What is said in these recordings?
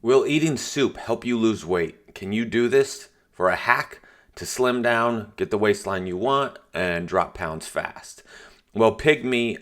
Will eating soup help you lose weight? Can you do this for a hack to slim down, get the waistline you want, and drop pounds fast? Well, Pigmie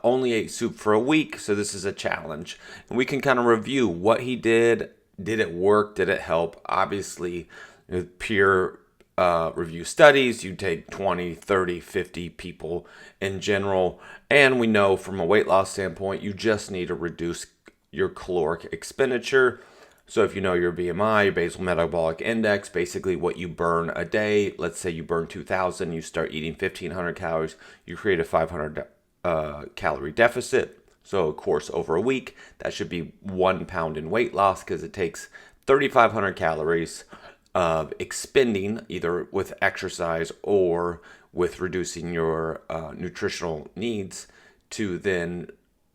only ate soup for a week, so this is a challenge. And we can kind of review what he did. Did it work? Did it help? Obviously, with peer review studies, you take 20, 30, 50 people in general. And we know from a weight loss standpoint, you just need to reduce your caloric expenditure. So if you know your BMI, your basal metabolic index, basically what you burn a day, let's say you burn 2,000, you start eating 1,500 calories, you create a 500 calorie deficit. So of course over a week, that should be 1 pound in weight loss because it takes 3,500 calories of expending either with exercise or with reducing your nutritional needs to then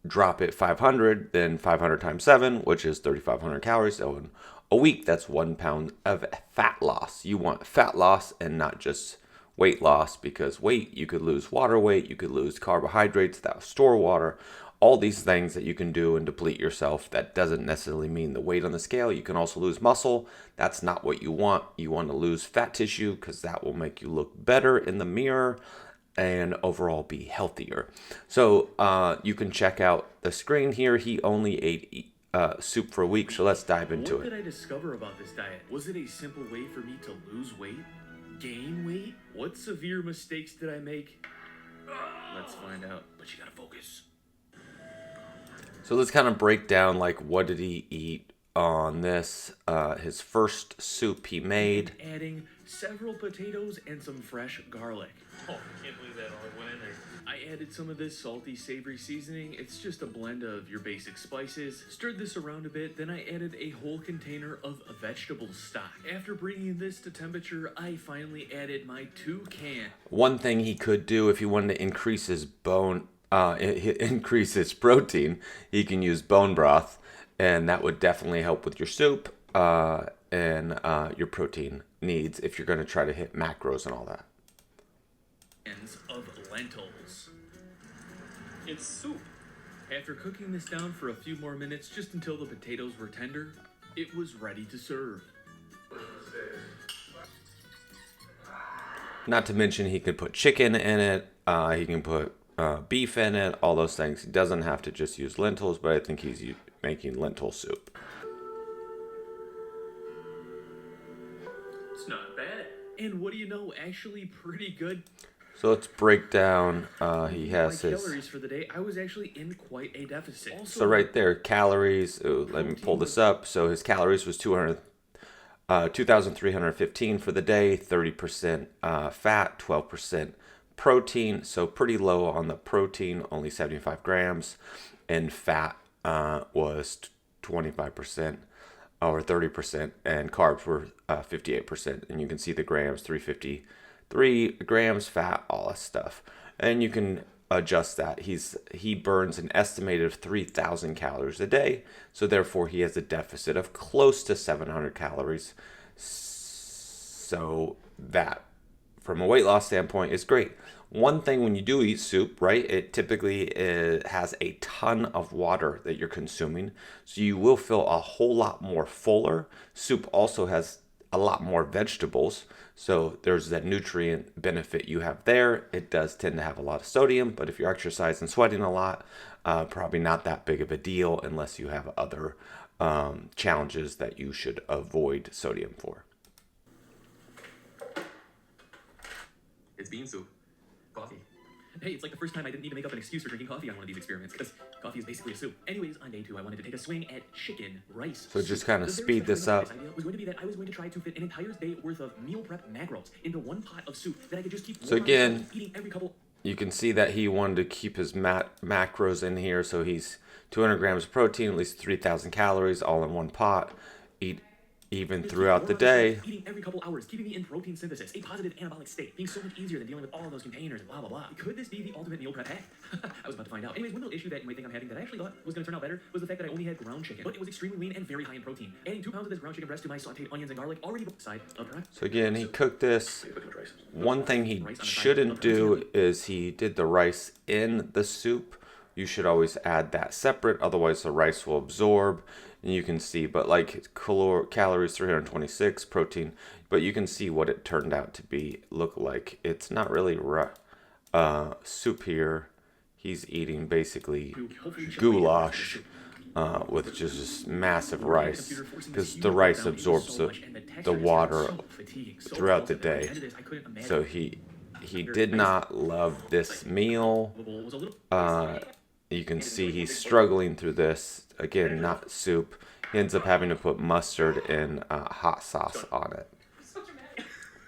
drop it 500, then 500 times 7, which is 3,500 calories. So in a week, that's 1 pound of fat loss. You want fat loss and not just weight loss, because weight, you could lose water weight, you could lose carbohydrates that store water, all these things that you can do and deplete yourself. That doesn't necessarily mean the weight on the scale. You can also lose muscle. That's not what you want. You want to lose fat tissue because that will make you look better in the mirror and overall be healthier. So you can check out the screen here. He only ate soup for a week, so let's dive into What it. did I discover about this diet? Was it a simple way for me to lose weight? Gain weight? What severe mistakes did I make? Let's find out. But you gotta focus. So let's kind of break down like what did he eat on this. His first soup he made. Adding several potatoes and some fresh garlic. Oh, I can't believe that all went in there. I added some of this salty, savory seasoning. It's just a blend of your basic spices. Stirred this around a bit, then I added a whole container of vegetable stock. After bringing this to temperature, I finally added my 2 cans. One thing he could do if he wanted to increase his increase his protein, he can use bone broth, and that would definitely help with your soup and your protein needs if you're going to try to hit macros and all that. Of lentils. It's soup. After cooking this down for a few more minutes, just until the potatoes were tender, it was ready to serve. Not to mention he could put chicken in it, he can put beef in it, all those things. He doesn't have to just use lentils, but I think he's making lentil soup. It's not bad. And what do you know, actually pretty good. So let's break down, he My has his, calories for the day, I was actually in quite a deficit. Also, so right there, calories, let me pull this up. So his calories was 2,315 for the day, 30% fat, 12% protein. So pretty low on the protein, only 75 grams. And fat was 25% or 30%. And carbs were 58%. And you can see the grams, 353 grams fat, all that stuff. And you can adjust that. He burns an estimated of 3,000 calories a day, so therefore he has a deficit of close to 700 calories. So that, from a weight loss standpoint, is great. One thing when you do eat soup, right, it typically has a ton of water that you're consuming, so you will feel a whole lot more fuller. Soup also has a lot more vegetables, so there's that nutrient benefit you have there. It does tend to have a lot of sodium, but if you're exercising and sweating a lot, probably not that big of a deal unless you have other challenges that you should avoid sodium for. It's bean soup. Coffee. Hey, it's like the first time I didn't need to make up an excuse for drinking coffee on one of these experiments, because coffee is basically a soup. Anyways, on day 2, I wanted to take a swing at chicken rice. So just kind of The very speed this special up. idea was going to be that I was going to try to fit an entire day worth of meal prep macros into one pot of soup that I could just keep So again, eating every couple. You can see that he wanted to keep his macros in here, so he's 200 grams of protein, at least 3,000 calories, all in one pot. Eat even throughout the day. Eating every couple hours, keeping me in protein synthesis, a positive anabolic state, being so much easier than dealing with all of those containers and blah, blah, blah. Could this be the ultimate meal prep hack? I was about to find out. Anyways, one little issue that you might think I'm having that I actually thought was going to turn out better was the fact that I only had ground chicken, but it was extremely lean and very high in protein. Adding 2 pounds of this ground chicken breast to my sauteed onions and garlic already side of prep. So again, he cooked this. One thing he shouldn't do is he did the rice in the soup. You should always add that separate, otherwise the rice will absorb and you can see, but like calories 326, protein, but you can see what it turned out to be look like. It's not really soup here. He's eating basically goulash with just massive rice, because the rice absorbs the water throughout the day. So he did not love this meal. You can see he's struggling through this. Again, not soup. He ends up having to put mustard and hot sauce on it.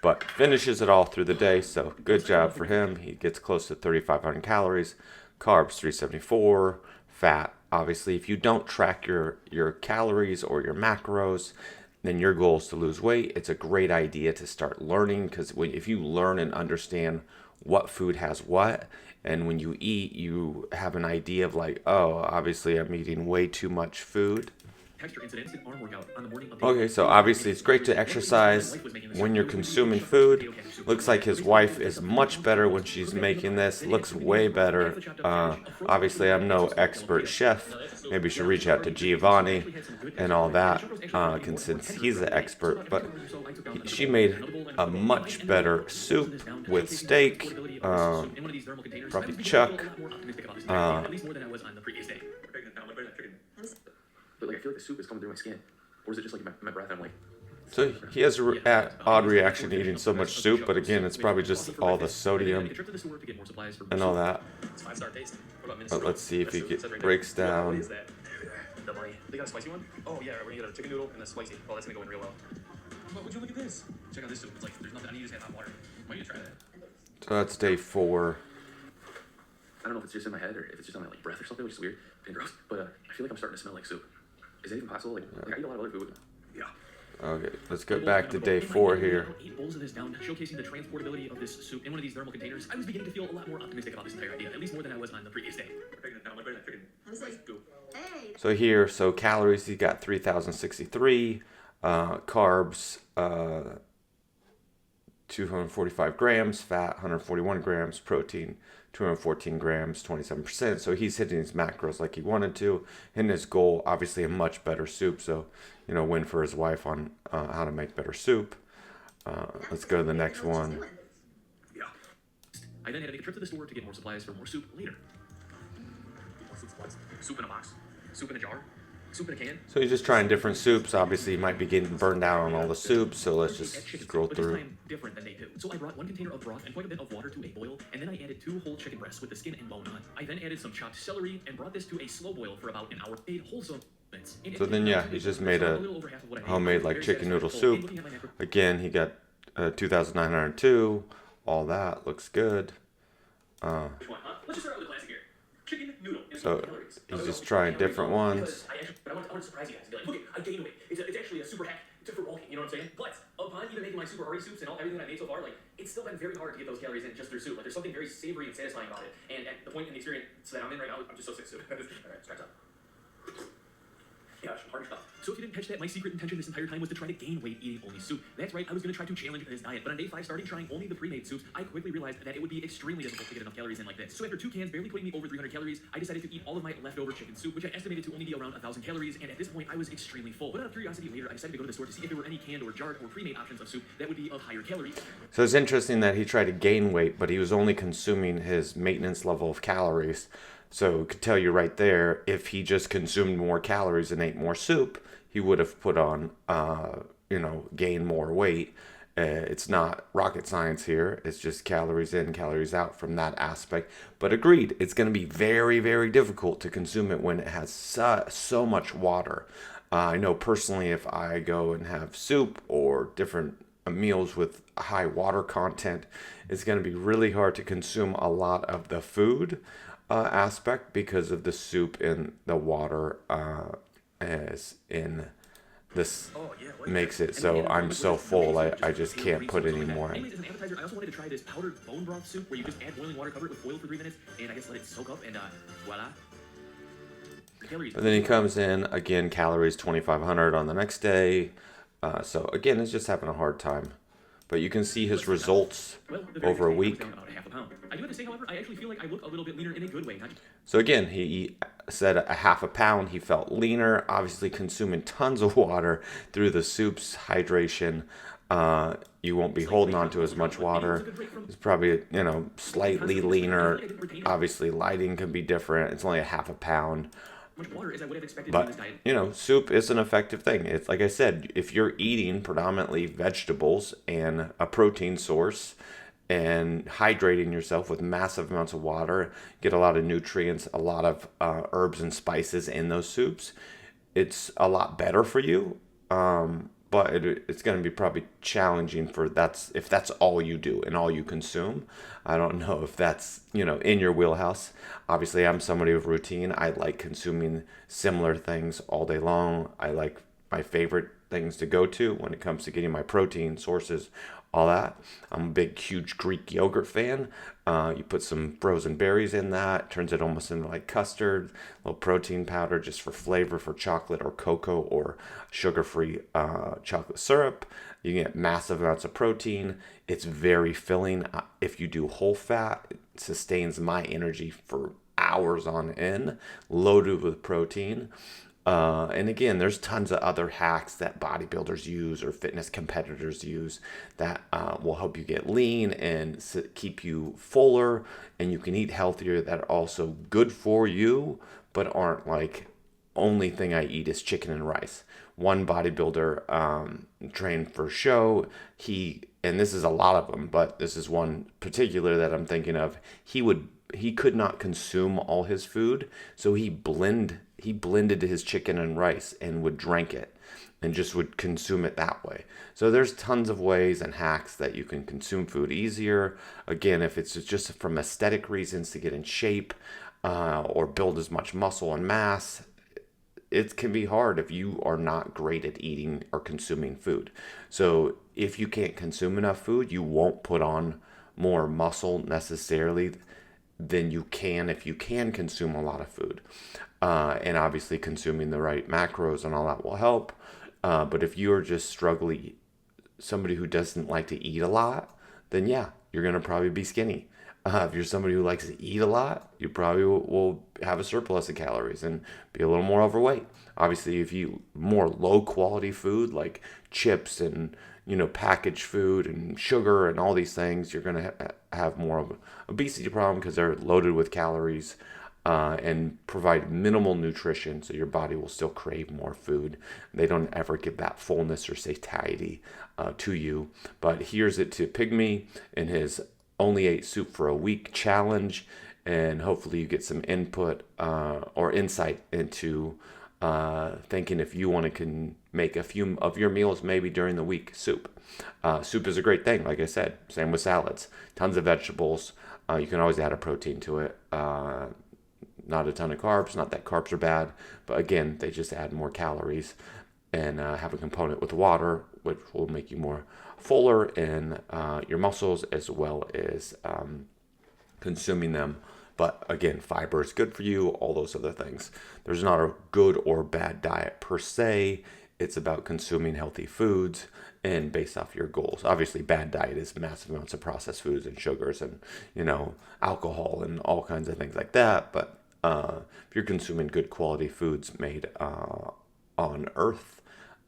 But finishes it all through the day, so good job for him. He gets close to 3,500 calories. Carbs, 374. Fat, obviously, if you don't track your calories or your macros, then your goal is to lose weight. It's a great idea to start learning, because if you learn and understand what food has what, and when you eat, you have an idea of like, oh, obviously I'm eating way too much food. Okay, so obviously it's great to exercise when you're consuming food. Looks like his wife is much better when she's making this. Looks way better. Obviously, I'm no expert chef. Maybe you should reach out to Giovanni and all that, since he's the expert. But she made a much better soup with steak, probably chuck. But like I feel like the soup is coming through my skin, or is it just like my breath? I'm like. So he has an odd reaction to eating so much soup, but again, it's probably just all the sodium and all that. But let's see if he breaks down. They got a spicy one? Oh yeah, we're gonna get a chicken noodle and a spicy. Oh, that's gonna go in real well. But would you look at this? Check out this soup. It's like there's nothing. I need to just add hot water. Might need to try that. So that's day 4. I don't know if it's just in my head or if it's just on my like breath or something, which is weird and gross. But I feel like I'm starting to smell like soup. Is that even possible? Like I eat a lot of other food. Yeah. Okay, let's get back to day 4 here. 8 bowls of this down, showcasing the transportability of this soup in one of these thermal containers. I was beginning to feel a lot more optimistic about this entire idea, at least more than I was on the previous day. So here, calories, he got 3,063. Carbs, 245 grams. Fat, 141 grams. Protein, 214 grams, 27%. So he's hitting his macros like he wanted to. And his goal, obviously a much better soup. So, win for his wife on how to make better soup. Let's go to the next one. Yeah. I then had to make a trip to the store to get more supplies for more soup later. Soup in a box, soup in a jar, soup in a can. So he's just trying different soups. Obviously, he might be getting burned out on all the soups. So let's just scroll through. But this time, different than day 2. So I brought 1 container of broth and quite a bit of water to a boil, and then I added 2 whole chicken breasts with the skin and bone on. I then added some chopped celery and brought this to a slow boil for about an hour. Made wholesome. So then, yeah, he just made a homemade like chicken noodle soup. Again, he got 2,902. All that looks good. Let's just start out with the classic here. Chicken noodle. So he's just trying different ones. But I want to surprise you guys and be like, look, I gained weight. It's actually a super hack for bulking. You know what I'm saying? But upon even making my super hearty soups and everything that I made so far, like it's still been very hard to get those calories in just through soup. Like there's something very savory and satisfying about it. And at the point in the experience that I'm in right now, I'm just so sick of soup. All right, scratch up. Yeah, hard stuff. So if you didn't catch that, my secret intention this entire time was to try to gain weight eating only soup. That's right, I was going to try to challenge this diet. But on day 5, starting trying only the pre-made soups, I quickly realized that it would be extremely difficult to get enough calories in like this. So after 2 cans, barely putting me over 300 calories, I decided to eat all of my leftover chicken soup, which I estimated to only be around 1,000 calories. And at this point, I was extremely full. But out of curiosity later, I decided to go to the store to see if there were any canned or jarred or pre-made options of soup that would be of higher calories. So it's interesting that he tried to gain weight, but he was only consuming his maintenance level of calories. So it could tell you right there, if he just consumed more calories and ate more soup, he would have put on, gained more weight. It's not rocket science here. It's just calories in, calories out from that aspect. But agreed, it's going to be very, very difficult to consume it when it has so much water. I know personally, if I go and have soup or different meals with high water content, it's going to be really hard to consume a lot of the food aspect because of the soup and the water as in this makes it so I'm so full I just can't put any more in. As an appetizer, I also wanted to try this powdered bone broth soup where you just add boiling water, cover it with oil for 3 minutes, and I guess let it soak up, and voila. And then he comes in again, calories 2,500 on the next day. So again, it's just having a hard time but you can see his results Well, the very over a next day, I was week. down about a half a pound. I do have to say, however, I actually feel like I look a little bit leaner in a good way. Not So again, he said a half a pound. He felt leaner, obviously consuming tons of water through the soups, hydration. You won't be holding on to as much water. It's probably, slightly leaner. Obviously, lighting can be different. It's only a half a pound. much water as I would have expected from this But, diet. soup is an effective thing. It's like I said, if you're eating predominantly vegetables and a protein source and hydrating yourself with massive amounts of water, get a lot of nutrients, a lot of herbs and spices in those soups, it's a lot better for you. But it's going to be probably challenging if that's all you do and all you consume. I don't know if that's in your wheelhouse. Obviously, I'm somebody with routine. I like consuming similar things all day long. I like my favorite things to go to when it comes to getting my protein sources, all that. I'm a big, huge Greek yogurt fan. You put some frozen berries in that, turns it almost into like custard, a little protein powder just for flavor for chocolate or cocoa or sugar-free chocolate syrup. You get massive amounts of protein. It's very filling. If you do whole fat, it sustains my energy for hours on end, loaded with protein. And again, there's tons of other hacks that bodybuilders use or fitness competitors use that will help you get lean and keep you fuller, and you can eat healthier that are also good for you, but aren't like only thing I eat is chicken and rice. One bodybuilder trained for show, and this is a lot of them, but this is one particular that I'm thinking of. He could not consume all his food, so he blended his chicken and rice and would drink it and just would consume it that way. So there's tons of ways and hacks that you can consume food easier. Again, if it's just from aesthetic reasons to get in shape or build as much muscle and mass, it can be hard if you are not great at eating or consuming food. So if you can't consume enough food, you won't put on more muscle necessarily than you can if you can consume a lot of food. And obviously consuming the right macros and all that will help. But if you're just struggling, somebody who doesn't like to eat a lot, then yeah, you're going to probably be skinny. If you're somebody who likes to eat a lot, you probably will have a surplus of calories and be a little more overweight. Obviously, if you eat more low quality food like chips and packaged food and sugar and all these things, you're going to have more of an obesity problem because they're loaded with calories and provide minimal nutrition, so your body will still crave more food. They don't ever give that fullness or satiety to you. But here's it to Pigmie in his only ate soup for a week challenge, and hopefully you get some input or insight into thinking if you want to can make a few of your meals maybe during the week soup. Soup is a great thing, like I said. Same with salads. Tons of vegetables. You can always add a protein to it. Not a ton of carbs. Not that carbs are bad, but again, they just add more calories and have a component with water, which will make you more fuller in your muscles as well as consuming them. But again, fiber is good for you, all those other things. There's not a good or bad diet per se. It's about consuming healthy foods and based off your goals. Obviously, bad diet is massive amounts of processed foods and sugars and, alcohol and all kinds of things like that. But if you're consuming good quality foods made on Earth,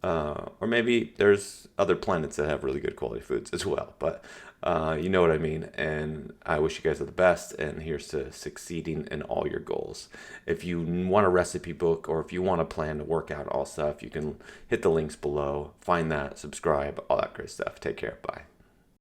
or maybe there's other planets that have really good quality foods as well. But you know what I mean. And I wish you guys are the best. And here's to succeeding in all your goals. If you want a recipe book or if you want a plan to work out all stuff, you can hit the links below, find that, subscribe, all that great stuff. Take care. Bye.